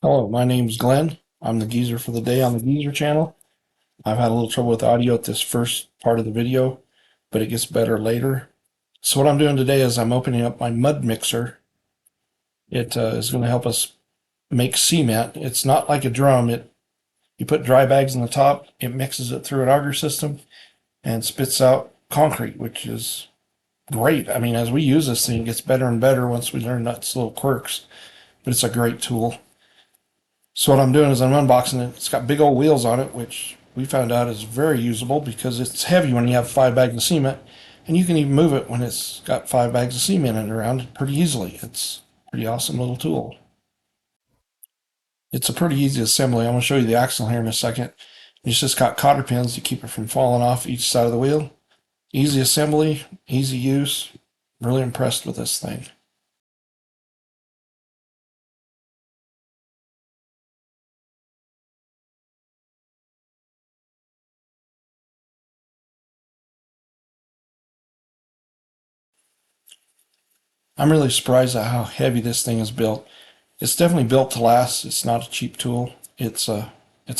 Hello, my name's Glenn. I'm the geezer for the day on the geezer channel. I've had a little trouble with audio at this first part of the video, but it gets better later. So what I'm doing today is I'm opening up my mud mixer. It is going to help us make cement. It's not like a drum. You put dry bags in the top, it mixes it through an auger system and spits out concrete, which is great. I mean, as we use this thing, it gets better and better once we learn its little quirks, but it's a great tool. So what I'm doing is I'm unboxing it. It's got big old wheels on it, which we found out is very usable because it's heavy when you have 5 bags of cement, and you can even move it when it's got 5 bags of cement in it around pretty easily. It's a pretty awesome little tool. It's a pretty easy assembly. I'm going to show you the axle here in a second. It's just got cotter pins to keep it from falling off each side of the wheel. Easy assembly, easy use. Really impressed with this thing. I'm really surprised at how heavy this thing is built. It's definitely built to last. It's not a cheap tool. It's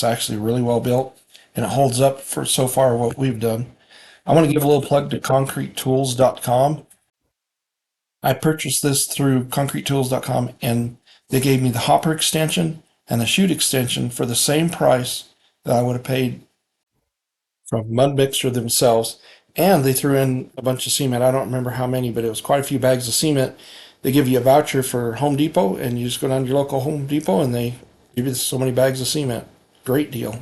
actually really well built, and it holds up for so far what we've done. I want to give a little plug to concretetools.com. I purchased this through concretetools.com, and they gave me the hopper extension and the chute extension for the same price that I would have paid from Mud Mixer themselves. And they threw in a bunch of cement. I don't remember how many, but it was quite a few bags of cement. They give you a voucher for Home Depot, and you just go down to your local Home Depot, and they give you so many bags of cement. Great deal.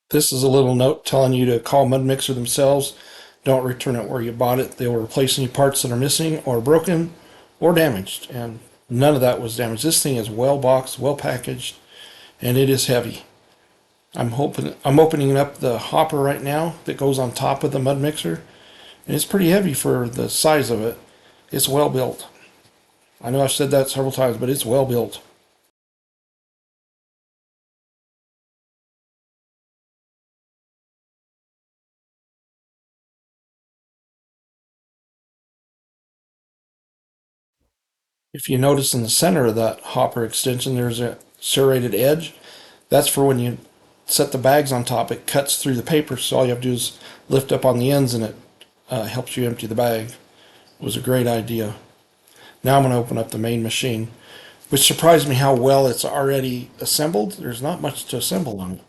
This is a little note telling you to call Mud Mixer themselves. Don't return it where you bought it. They will replace any parts that are missing or broken or damaged. And none of that was damaged. This thing is well boxed, well packaged, and it is heavy. I'm opening up the hopper right now that goes on top of the mud mixer, and it's pretty heavy for the size of it. It's well built. I know I've said that several times, but it's well built. If you notice in the center of that hopper extension, there's a serrated edge. That's for when you set the bags on top. It cuts through the paper, so all you have to do is lift up on the ends, and it helps you empty the bag. It was a great idea. Now I'm going to open up the main machine, which surprised me how well it's already assembled. There's not much to assemble on it.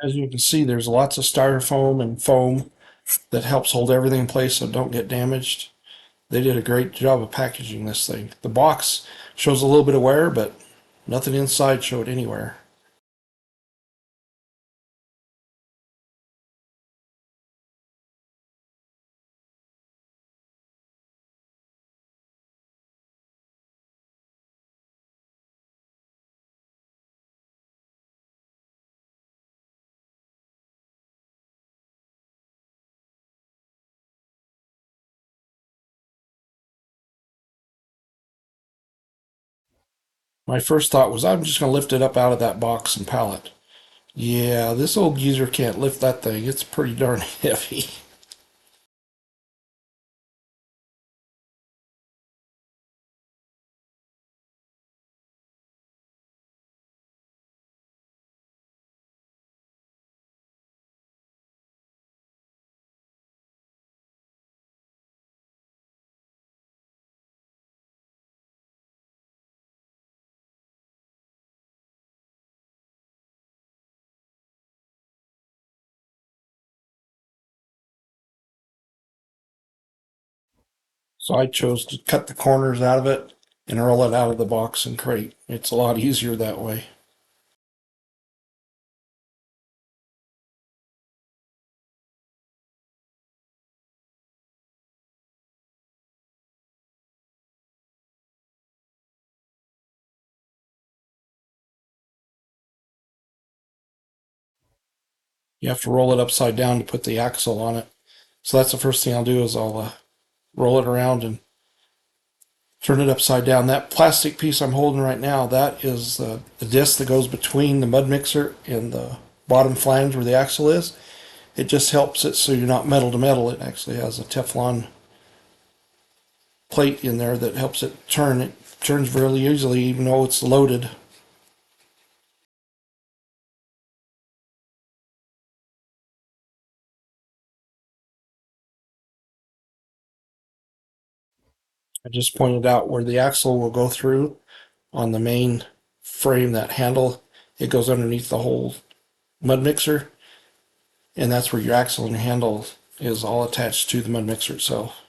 As you can see, there's lots of styrofoam and foam that helps hold everything in place so it don't get damaged. They did a great job of packaging this thing. The box shows a little bit of wear, but nothing inside showed any wear. My first thought was I'm just going to lift it up out of that box and pallet. Yeah, this old geezer can't lift that thing. It's pretty darn heavy. So I chose to cut the corners out of it and roll it out of the box and crate. It's a lot easier that way. You have to roll it upside down to put the axle on it. So that's the first thing I'll do is I'll roll it around and turn it upside down. That plastic piece I'm holding right now, that is the disc that goes between the mud mixer and the bottom flange where the axle is. It just helps it so you're not metal to metal. It actually has a Teflon plate in there that helps it turn. It turns really easily even though it's loaded. I just pointed out where the axle will go through on the main frame, that handle. It goes underneath the whole mud mixer, and that's where your axle and your handle is all attached to the mud mixer itself.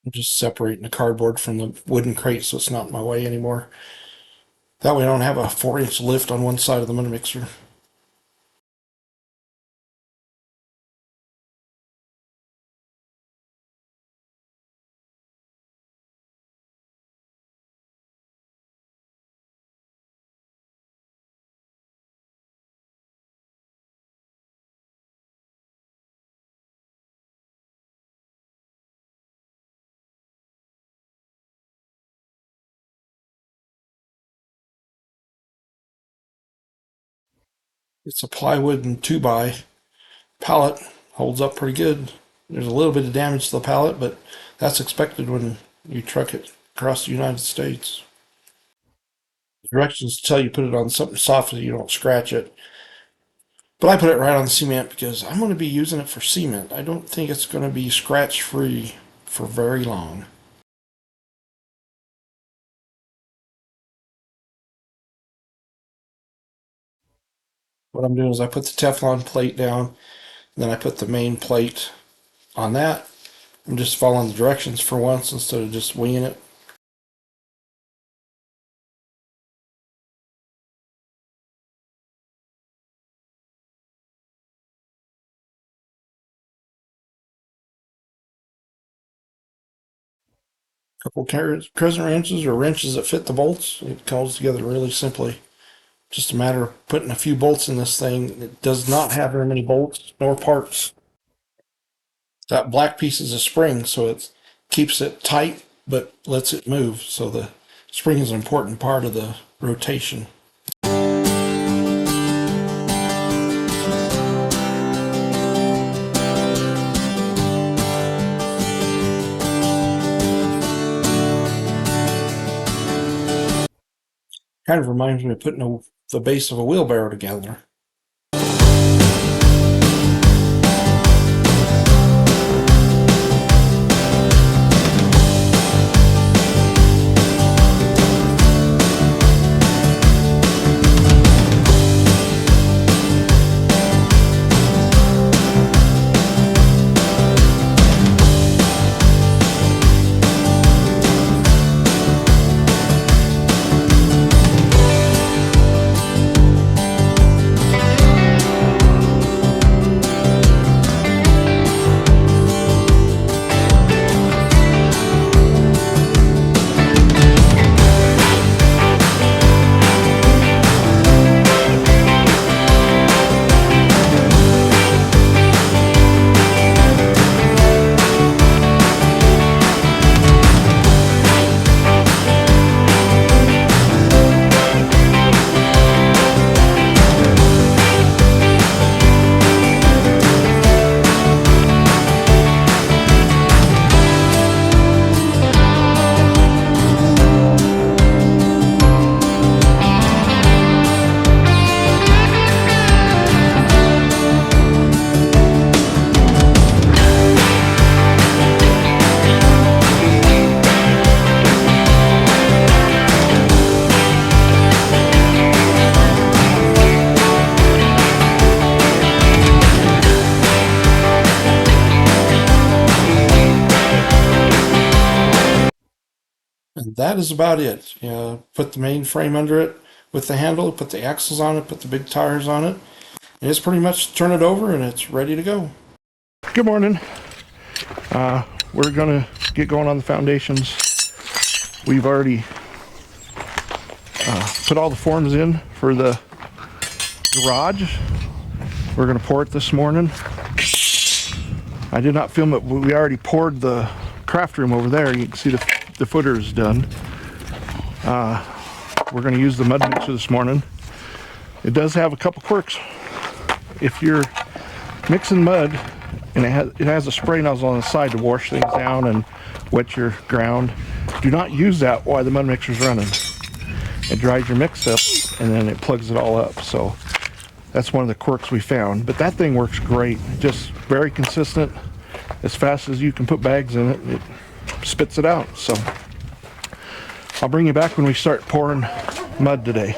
I'm just separating the cardboard from the wooden crate so it's not in my way anymore. That way I don't have a 4-inch lift on one side of the mud mixer. It's a plywood and 2x pallet. Holds up pretty good. There's a little bit of damage to the pallet, but that's expected when you truck it across the United States. The directions tell you put it on something soft so you don't scratch it. But I put it right on the cement because I'm going to be using it for cement. I don't think it's going to be scratch free for very long. What I'm doing is I put the Teflon plate down, and then I put the main plate on that. I'm just following the directions for once instead of just winging it. A couple crescent wrenches or wrenches that fit the bolts. It goes together really simply. Just a matter of putting a few bolts in this thing. It does not have very many bolts nor parts. That black piece is a spring, so it keeps it tight but lets it move. So the spring is an important part of the rotation. Kind of reminds me of putting the base of a wheelbarrow together. that is about it. Put the main frame under it with the handle, put the axles on it, put the big tires on it, and it's pretty much turn it over and it's ready to go. Good morning. We're gonna get going on the foundations. We've already put all the forms in for the garage. We're gonna pour it this morning. I did not film it, but we already poured the craft room over there. You can see the footer is done. We're going to use the mud mixer this morning. It does have a couple quirks. If you're mixing mud and it has a spray nozzle on the side to wash things down and wet your ground, do not use that while the mud mixer's running. It dries your mix up and then it plugs it all up. So that's one of the quirks we found. But that thing works great. Just very consistent. As fast as you can put bags in it, it spits it out. So I'll bring you back when we start pouring mud today.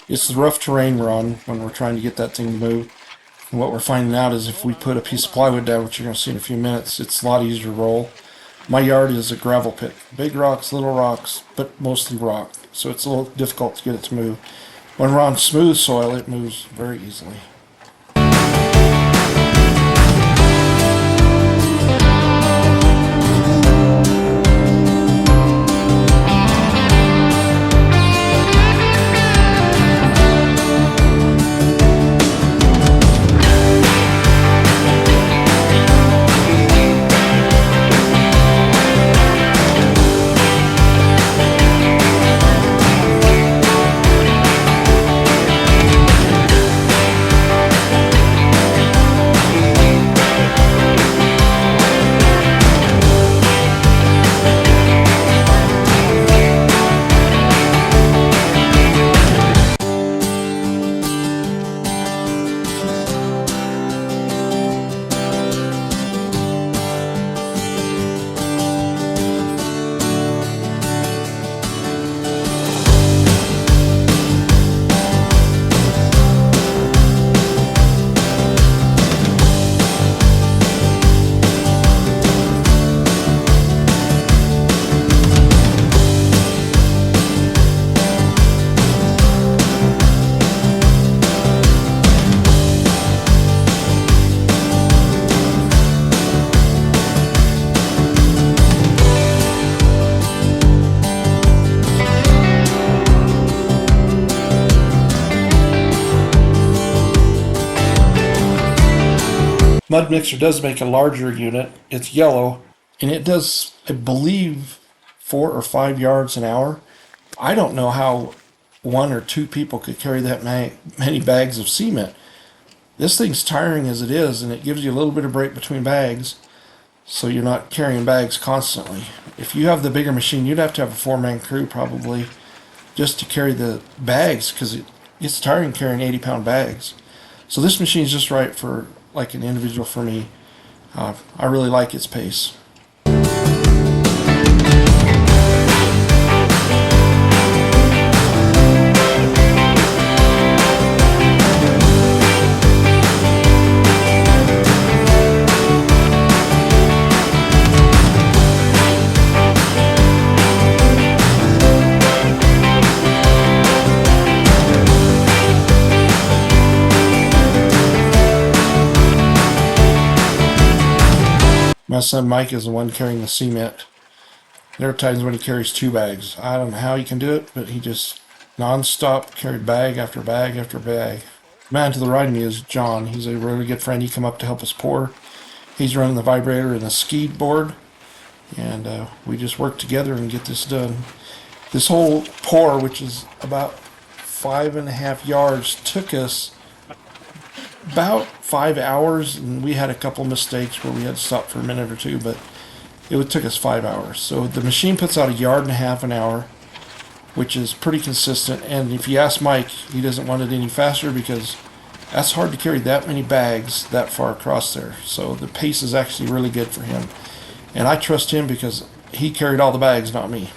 It's the rough terrain we're on when we're trying to get that thing to move. And what we're finding out is if we put a piece of plywood down, which you're going to see in a few minutes, it's a lot easier to roll. My yard is a gravel pit. Big rocks, little rocks, but mostly rock. So it's a little difficult to get it to move. When we're on smooth soil, it moves very easily. Mud mixer does make a larger unit. It's yellow, and it does, I believe, 4 or 5 yards an hour. I don't know how 1 or 2 people could carry that many bags of cement. This thing's tiring as it is, and it gives you a little bit of break between bags, so you're not carrying bags constantly. If you have the bigger machine, you'd have to have a 4-man crew probably just to carry the bags, because it gets tiring carrying 80-pound bags. So this machine is just right for like an individual for me. I really like its pace. My son Mike is the one carrying the cement. There are times when he carries 2 bags. I don't know how he can do it, but he just non-stop carried bag after bag after bag. The man to the right of me is John. He's a really good friend. He come up to help us pour. He's running the vibrator and a skid board, and we just work together and get this done. This whole pour, which is about 5.5 yards, took us about 5 hours, and we had a couple mistakes where we had to stop for a minute or two, but it took us 5 hours. So the machine puts out 1.5 yards an hour, which is pretty consistent. And if you ask Mike, he doesn't want it any faster because that's hard to carry that many bags that far across there. So the pace is actually really good for him. And I trust him because he carried all the bags, not me.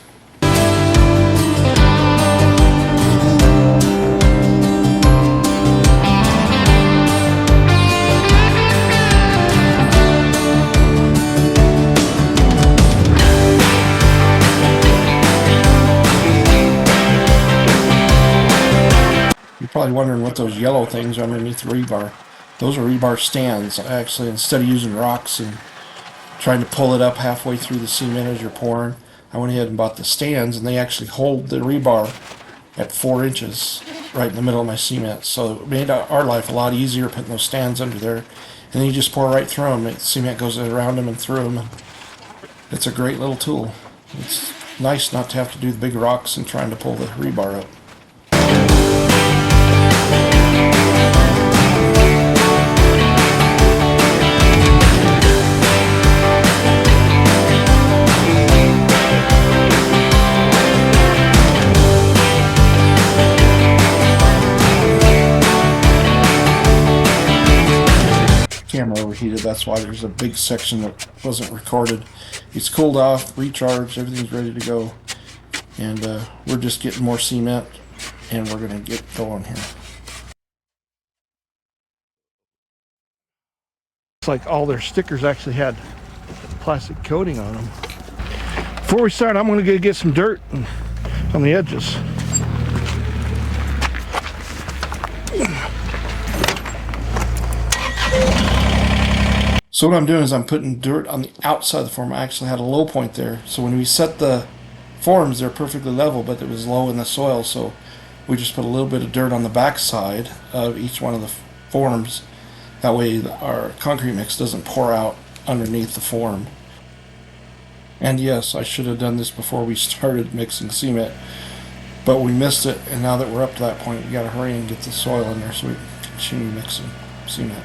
Probably wondering what those yellow things are underneath the rebar. Those are rebar stands. Actually, instead of using rocks and trying to pull it up halfway through the cement as you're pouring, I went ahead and bought the stands, and they actually hold the rebar at 4 inches right in the middle of my cement. So it made our life a lot easier putting those stands under there. And then you just pour right through them. The cement goes around them and through them. It's a great little tool. It's nice not to have to do the big rocks and trying to pull the rebar up. Camera overheated, that's why there's a big section that wasn't recorded. It's cooled off, recharged, everything's ready to go, and we're just getting more cement, and we're going to get going here. It's like all their stickers actually had plastic coating on them. Before we start, I'm going to go get some dirt on the edges. So what I'm doing is I'm putting dirt on the outside of the form. I actually had a low point there. So when we set the forms, they're perfectly level, but it was low in the soil. So we just put a little bit of dirt on the back side of each one of the forms. That way our concrete mix doesn't pour out underneath the form. And yes, I should have done this before we started mixing cement, but we missed it. And now that we're up to that point, we got to hurry and get the soil in there so we can continue mixing cement.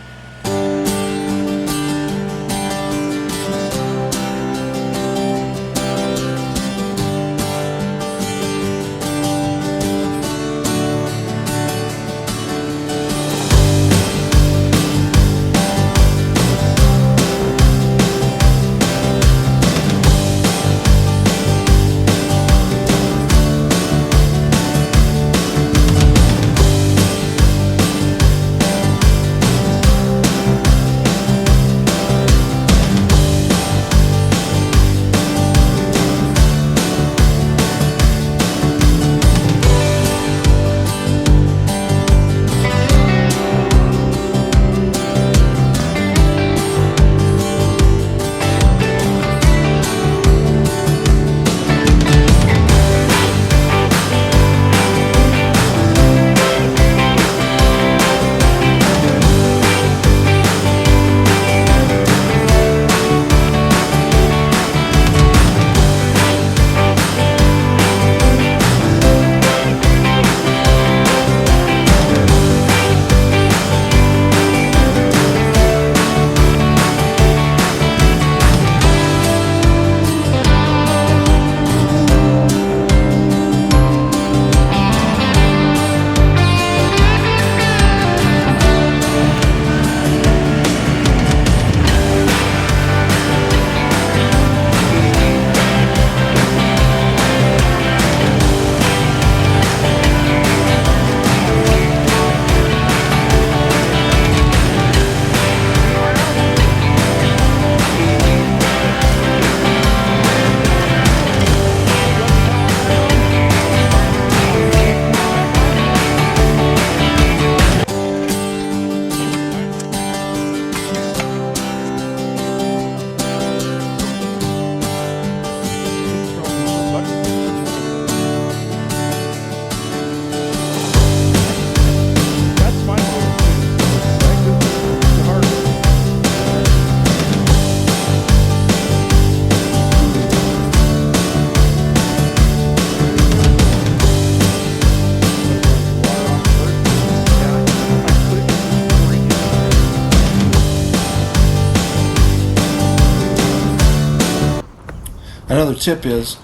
Another tip is,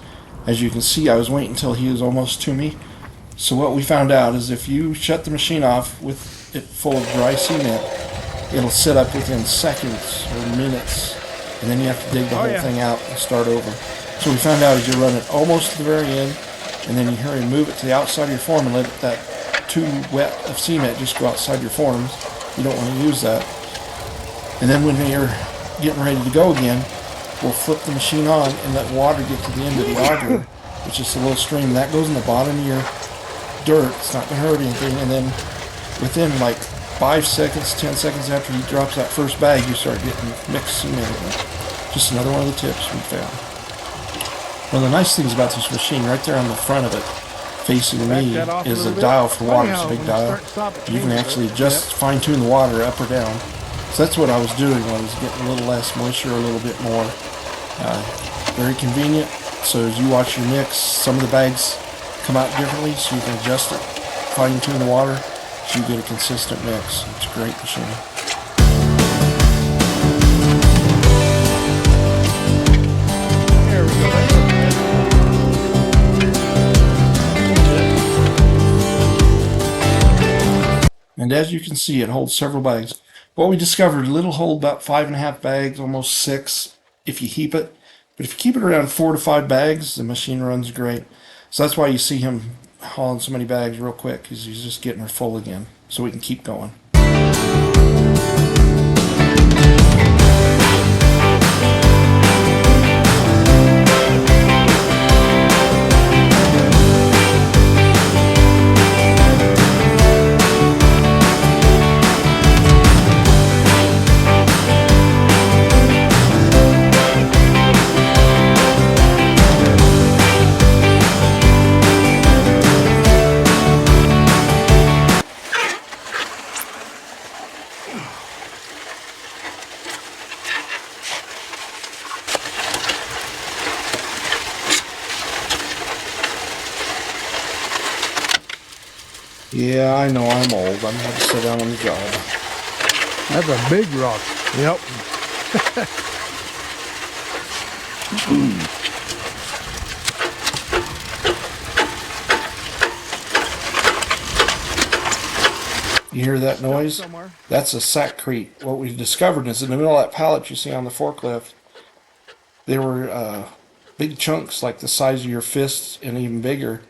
as you can see, I was waiting until he was almost to me. So what we found out is if you shut the machine off with it full of dry cement, it'll sit up within seconds or minutes, and then you have to dig the whole thing out and start over. So we found out is you run it almost to the very end, and then you hurry and move it to the outside of your form and let that too wet of cement just go outside your forms. You don't want to use that. And then when you're getting ready to go again, we'll flip the machine on and let water get to the end of the auger, which is a little stream. That goes in the bottom of your dirt. It's not going to hurt anything. And then within like 5 seconds, 10 seconds after he drops that first bag, you start getting mixed cement again. Just another one of the tips we found. One of the nice things about this machine, right there on the front of it, facing me, is a dial for water. It's a big dial. You can actually just fine-tune the water up or down. So that's what I was doing when I was getting a little less moisture, a little bit more. Very convenient. So as you watch your mix, some of the bags come out differently, so you can adjust it, fine-tune the water, so you get a consistent mix. It's a great machine. And as you can see, it holds several bags. What we discovered, it'll hold about 5.5 bags, almost 6, if you heap it. But if you keep it around 4 to 5 bags, the machine runs great. So that's why you see him hauling so many bags real quick, because he's just getting her full again, so we can keep going. Yeah, I know I'm old. I'm going to have to sit down on the job. That's a big rock. Yep. You hear that noise? That's a sackcrete. What we've discovered is in the middle of that pallet you see on the forklift, there were big chunks like the size of your fists and even bigger.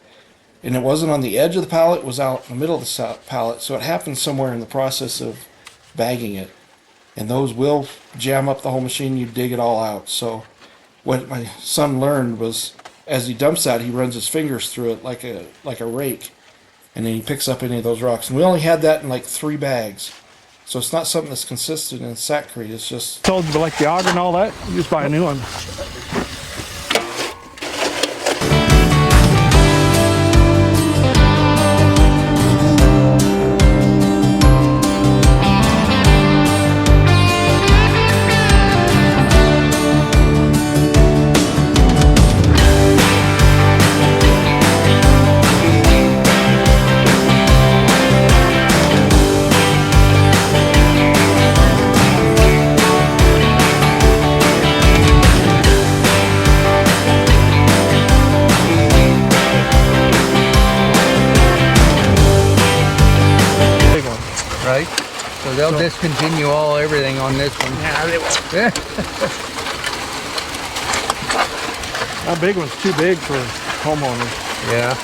And it wasn't on the edge of the pallet, it was out in the middle of the pallet. So it happened somewhere in the process of bagging it. And those will jam up the whole machine, you dig it all out. So what my son learned was, as he dumps that, he runs his fingers through it like a rake. And then he picks up any of those rocks. And we only had that in like 3 bags. So it's not something that's consistent in sackcrete, it's just... Told you, like the auger and all that, you just buy a new one. Right? So they'll discontinue everything on this one. Yeah, they will. That big one's too big for homeowners. Yeah.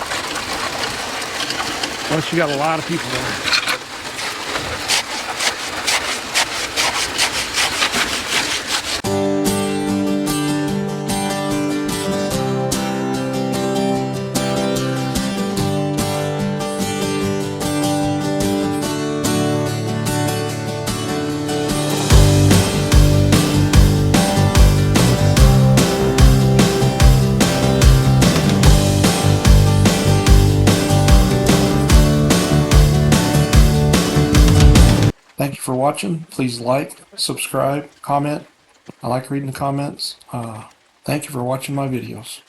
Unless you got a lot of people there. Thank you for watching. Please like, subscribe, comment. I like reading the comments. Thank you for watching my videos.